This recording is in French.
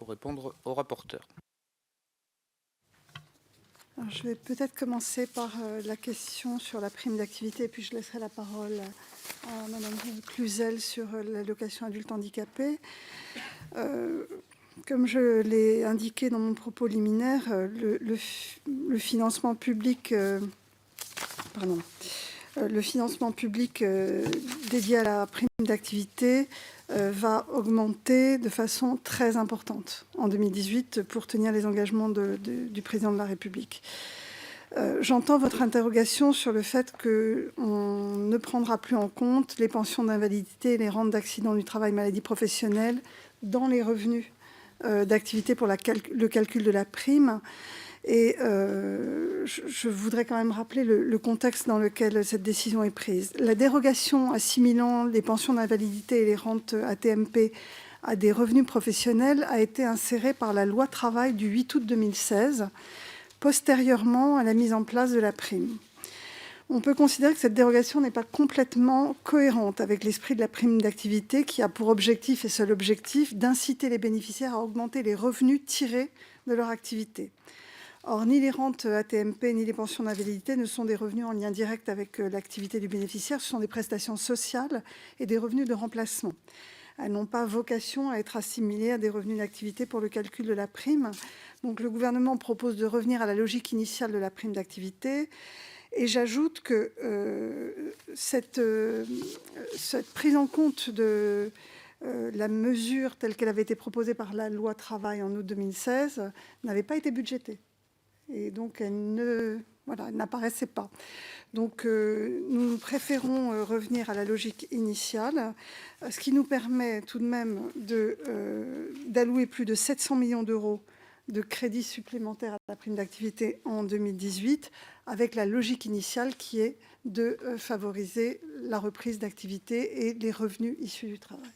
pour répondre au rapporteur. Alors, je vais peut-être commencer par la question sur la prime d'activité, et puis je laisserai la parole à Mme Cluzel sur l'allocation adulte handicapé. Comme je l'ai indiqué dans mon propos liminaire, le financement public, dédié à la prime d'activité va augmenter de façon très importante en 2018 pour tenir les engagements du président de la République. J'entends votre interrogation sur le fait qu'on ne prendra plus en compte les pensions d'invalidité et les rentes d'accident du travail maladie professionnelle dans les revenus d'activité pour le calcul de la prime. Et je voudrais quand même rappeler le contexte dans lequel cette décision est prise. La dérogation assimilant les pensions d'invalidité et les rentes AT-MP à des revenus professionnels a été insérée par la loi travail du 8 août 2016, postérieurement à la mise en place de la prime. On peut considérer que cette dérogation n'est pas complètement cohérente avec l'esprit de la prime d'activité qui a pour objectif et seul objectif d'inciter les bénéficiaires à augmenter les revenus tirés de leur activité. Or, ni les rentes AT-MP ni les pensions d'invalidité ne sont des revenus en lien direct avec l'activité du bénéficiaire, ce sont des prestations sociales et des revenus de remplacement. Elles n'ont pas vocation à être assimilées à des revenus d'activité pour le calcul de la prime. Donc, le gouvernement propose de revenir à la logique initiale de la prime d'activité. Et j'ajoute que cette prise en compte de la mesure telle qu'elle avait été proposée par la loi travail en août 2016 n'avait pas été budgétée. Et donc, elle n'apparaissait pas. Donc, nous préférons revenir à la logique initiale, ce qui nous permet tout de même d'allouer plus de 700 millions d'euros de crédits supplémentaires à la prime d'activité en 2018, avec la logique initiale qui est de favoriser la reprise d'activité et les revenus issus du travail.